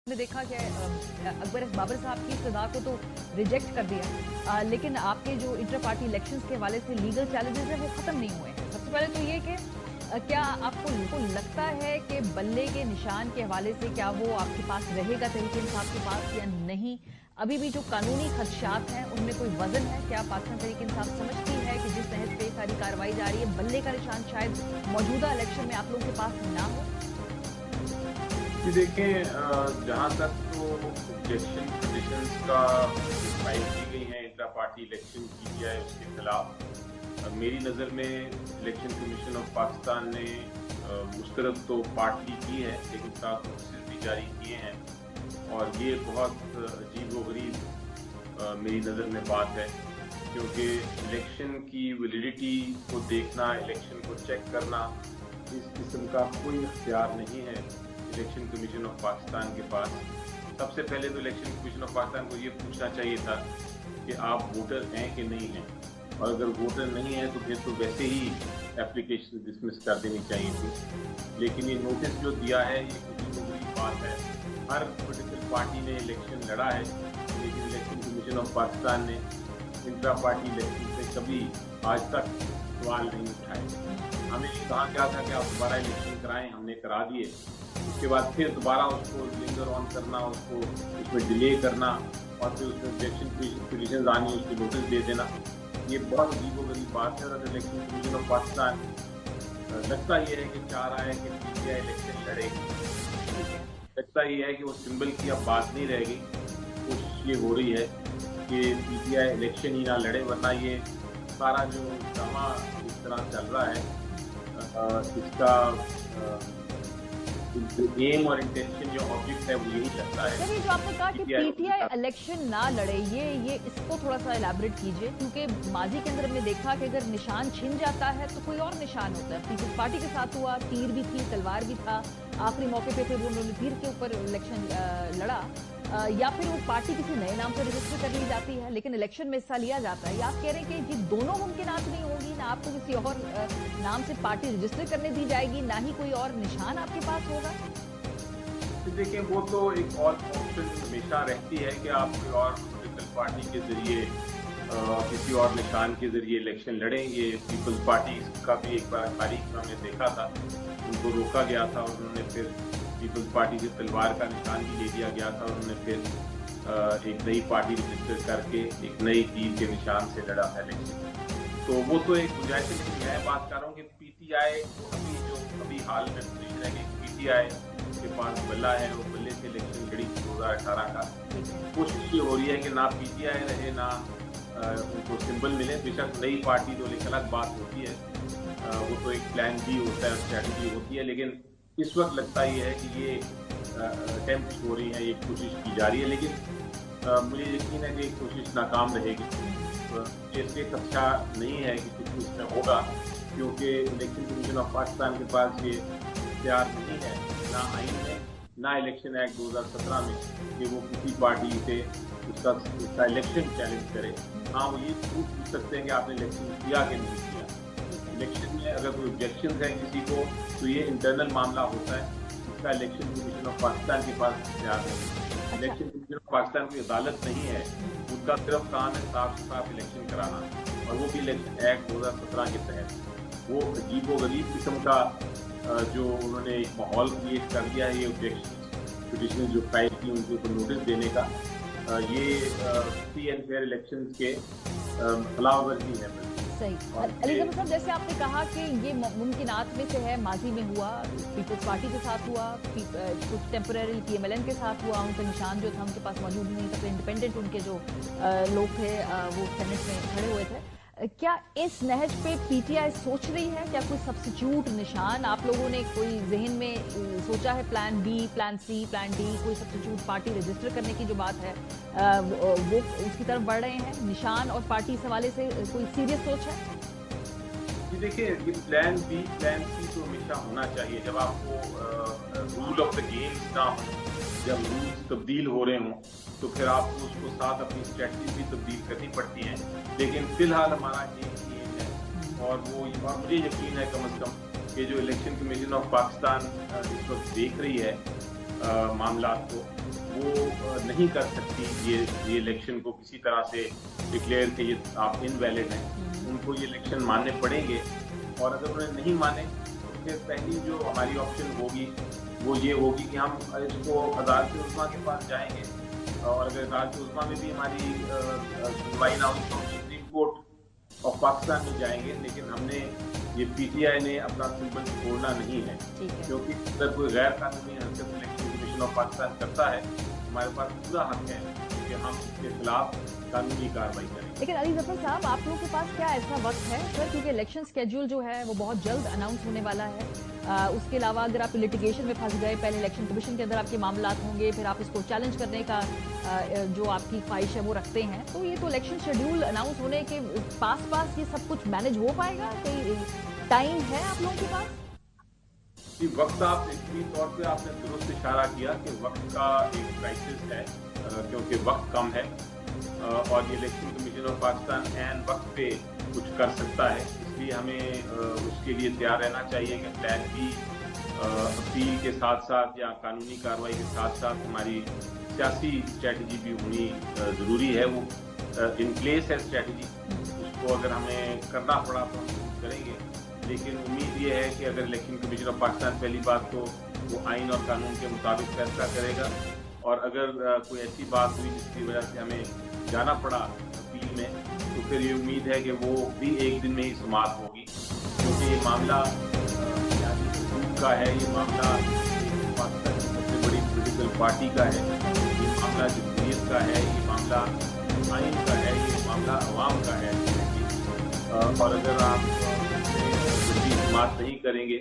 हमने देखा कि अकबर एस बाबर साहब की इस्तदा को तो रिजेक्ट कर दिया, लेकिन आपके जो इंटर पार्टी इलेक्शंस के हवाले से लीगल चैलेंजेस हैं वो खत्म नहीं हुए हैं। सबसे पहले तो ये कि क्या आपको लगता है कि बल्ले के निशान के हवाले से क्या वो आपके पास रहेगा तहरीक इंसाफ के पास या नहीं? अभी भी जो कानूनी खदशात हैं उनमें कोई वजन है? क्या पाकिस्तान तहरीक इंसाफ समझती है कि जिस तहत पे सारी कार्रवाई जा रही है बल्ले का निशान शायद मौजूदा इलेक्शन में आप लोगों के पास ना हो? कि देखें, जहाँ तक तो ऑब्जेक्शन पिटिशंस का फाइल की गई है इंट्रा पार्टी इलेक्शन की जाए उसके खिलाफ, मेरी नज़र में इलेक्शन कमीशन ऑफ पाकिस्तान ने मुस्तरद तो पार्टी की है लेकिन साथ नोटिस भी जारी किए हैं और ये बहुत अजीब व गरीब मेरी नज़र में बात है, क्योंकि इलेक्शन की वैलिडिटी को देखना, इलेक्शन को चेक करना, इस किस्म का कोई इख्तियार नहीं है इलेक्शन कमीशन ऑफ पाकिस्तान के पास। सबसे पहले तो इलेक्शन कमीशन ऑफ पाकिस्तान को ये पूछना चाहिए था कि आप वोटर हैं कि नहीं हैं, और अगर वोटर नहीं है तो फिर तो वैसे ही एप्लीकेशन डिसमिस कर देनी चाहिए थी। लेकिन ये नोटिस जो दिया है ये किसी बड़ी बात है। हर पोलिटिकल पार्टी ने इलेक्शन लड़ा है, लेकिन इलेक्शन कमीशन ऑफ पाकिस्तान ने इंट्रा पार्टी इलेक्शन से कभी आज तक सवाल नहीं उठाए। हमें कहा गया था कि आप दोबारा इलेक्शन कराएं, हमने करा दिए। उसके बाद फिर दोबारा उसको लिंगर ऑन करना, उसको उसमें डिले करना और फिर उसमें ऑब्जेक्शन पिटिशन आनी, उसको नोटिस दे देना, ये बहुत अजीब व गरीब बात है। और अगर इलेक्शन कमीशन ऑफ पाकिस्तान लगता ये है कि चाह रहा है कि पीटीआई इलेक्शन लड़ेगी, लगता ये है कि वो सिंबल की अब बात नहीं रहेगी, कोशिश ये हो रही है कि पीटीआई इलेक्शन ही ना लड़े, वरना ये सारा जो ड्रामा इस तरह चल रहा है इसका एम और इंटेंशन जो ऑब्जेक्ट है वो यही लगता है। सर, ये जो आपने कहा कि पीटीआई इलेक्शन ना लड़े, ये इसको थोड़ा सा इलैबोरेट कीजिए, क्योंकि माजी के अंदर हमने देखा कि अगर निशान छिन जाता है तो कोई और निशान होता है। पीपल्स पार्टी के साथ हुआ, तीर भी थी, तलवार भी था, आखिरी मौके पे फिर उन्होंने तीर के ऊपर इलेक्शन लड़ा, या फिर वो पार्टी किसी नए नाम से रजिस्टर कर ली जाती है लेकिन इलेक्शन में हिस्सा लिया जाता है। या आप कह रहे हैं कि ये दोनों मुमकिनात नहीं होगी, ना आपको किसी और नाम से पार्टी रजिस्टर करने दी जाएगी, ना ही कोई और निशान आपके पास होगा? देखिए, वो तो एक और ऑप्शन हमेशा रहती है कि आप कोई और पॉलिटिकल पार्टी के जरिए किसी और निशान के जरिए इलेक्शन लड़ें। ये पीपल्स पार्टी का भी एक बार तारीख में हमने देखा था, उनको रोका गया था और उन्होंने फिर पीपल्स पार्टी से तलवार का निशान भी ले दिया गया था और उन्होंने फिर एक नई पार्टी रजिस्टर करके एक नई तीर के निशान से लड़ा था इलेक्शन। तो वो तो एक गुंजाइश है, लेकिन मैं बात कर रहा हूँ कि पीटीआई अभी हाल में पोजीशन है कि पीटीआई के पास बल्ला है और बल्ले से इलेक्शन लड़ी 2018 का। कोशिश ये हो रही है कि ना पीटीआई रहे ना उनको सिंबल मिले। बेशक नई पार्टी तो एक अलग बात होती है, वो तो एक प्लान भी होता है, स्ट्रैटेजी होती है, लेकिन इस वक्त लगता ये है कि ये अटेम्प्ट हो रही है, ये कोशिश की जा रही है, लेकिन मुझे यकीन है कि ये कोशिश नाकाम रहेगी। इससे खदशा नहीं है कि कुछ इसमें होगा, क्योंकि इलेक्शन कमीशन ऑफ पाकिस्तान के पास ये इख्तियार नहीं है, ना आइन में ना इलेक्शन एक्ट 2017 में, कि वो किसी पार्टी से उसका इलेक्शन चैलेंज करे। हाँ, वो ये पूछ सकते हैं कि आपने इलेक्शन किया कि नहीं किया। इलेक्शन में अगर कोई ऑब्जेक्शन है किसी को तो ये इंटरनल मामला होता है, इसका इलेक्शन कमीशन ऑफ पाकिस्तान के पास इख्तियार नहीं। इलेक्शन कमीशन ऑफ पाकिस्तान की अदालत नहीं है, उनका सिर्फ काम है साफ साफ इलेक्शन कराना, और वो भी इलेक्शन एक्ट 2017 के तहत। वो अजीब व गरीब किस्म का जो उन्होंने एक माहौल क्रिएट कर दिया है, ये ऑब्जेक्शन पिटिशन जो फाइल की उनके ऊपर नोटिस देने का, ये फ्री एंड फेयर इलेक्शन के खिलाफ वर्जी है। सही। अली साहब, जैसे आपने कहा कि ये मुमकिनात में से है, माजी में हुआ, पीपल्स पार्टी के साथ हुआ, कुछ टेम्पररी पीएमएलएन के साथ हुआ, उनका निशान जो था उनके पास मौजूद नहीं था, इंडिपेंडेंट उनके जो लोग थे वो सेनेट में खड़े हुए थे। क्या इस नहज पे पीटीआई सोच रही है? क्या कोई सब्स्टिट्यूट निशान आप लोगों ने कोई जहन में सोचा है? Plan B, plan C, plan D, कोई सब्स्टिट्यूट पार्टी रजिस्टर करने की जो बात है वो उसकी तरफ बढ़ रहे हैं? निशान और पार्टी इस हवाले से कोई सीरियस सोच है? जी देखिए, ये प्लान बी, प्लान सी तो हमेशा होना चाहिए। जब आपको रूल ऑफ द गेम्स ना हो, जब रूल्स तब्दील हो रहे हों, तो फिर आपको उसको साथ अपनी स्ट्रेटजी भी तब्दील करनी पड़ती है। लेकिन फिलहाल हमारा एक एम है, और मुझे यकीन है कम अज़ कम कि जो इलेक्शन कमीशन ऑफ पाकिस्तान इस वक्त देख रही है मामला को, वो नहीं कर सकती ये इलेक्शन को किसी तरह से डिक्लेयर कि ये आप इनवैलिड हैं। उनको ये इलेक्शन मानने पड़ेंगे, और अगर उन्हें नहीं माने तो फिर पहली जो हमारी ऑप्शन होगी वो ये होगी कि हम इसको अदालत उज़्मा के पास जाएंगे, और अगर अदालत उज़्मा में भी हमारी सुनवाई ना हुई तो सुप्रीम कोर्ट ऑफ पाकिस्तान में जाएंगे। लेकिन हमने ये पीटीआई ने अपना सिंबल छोड़ना नहीं है, क्योंकि अगर कोई गैर कानूनी हरकत इलेक्शन कमीशन ऑफ पाकिस्तान करता है, हमारे पास पूरा हक है कि हम उसके खिलाफ कानूनी कार्रवाई करें। लेकिन अली जफर साहब, आप लोगों के पास क्या ऐसा वक्त है सर, क्योंकि इलेक्शन स्केड्यूल जो है वो बहुत जल्द अनाउंस होने वाला है। उसके अलावा अगर आप लिटिगेशन में फंस गए, पहले इलेक्शन कमीशन के अंदर आपके मामलात होंगे, फिर आप इसको चैलेंज करने का जो आपकी ख्वाहिश है वो रखते हैं, तो ये तो इलेक्शन शेड्यूल अनाउंस होने के पास ये सब कुछ मैनेज हो पाएगा? कोई टाइम है आप लोगों के पास? वक्त, आप इसी तौर पे आपने दुरुस्त इशारा किया कि वक्त का एक क्राइसिस है, क्योंकि वक्त कम है, और ये इलेक्शन कमीशन ऑफ पाकिस्तान ऐन वक्त पे कुछ कर सकता है। इसलिए हमें उसके लिए तैयार रहना चाहिए कि प्लान बी अपील के साथ साथ या कानूनी कार्रवाई के साथ साथ हमारी सियासी स्ट्रेटजी भी होनी ज़रूरी है। वो इन प्लेस है स्ट्रेटजी, उसको अगर हमें करना पड़ा तो हम करेंगे। लेकिन उम्मीद ये है कि अगर इलेक्शन कमीशन ऑफ पाकिस्तान पहली बात तो वो आइन और कानून के मुताबिक फैसला करेगा, और अगर कोई ऐसी बात हुई जिसकी वजह से हमें जाना पड़ा अपील में, तो फिर ये उम्मीद है कि वो भी एक दिन में ही समाप्त होगी, क्योंकि ये मामला का है, ये मामला पाकिस्तान की सबसे बड़ी पॉलिटिकल पार्टी का है, ये मामला जमहूरियत का है, ये मामला आइन का है, ये मामला अवाम का है। और अगर आप बात नहीं करेंगे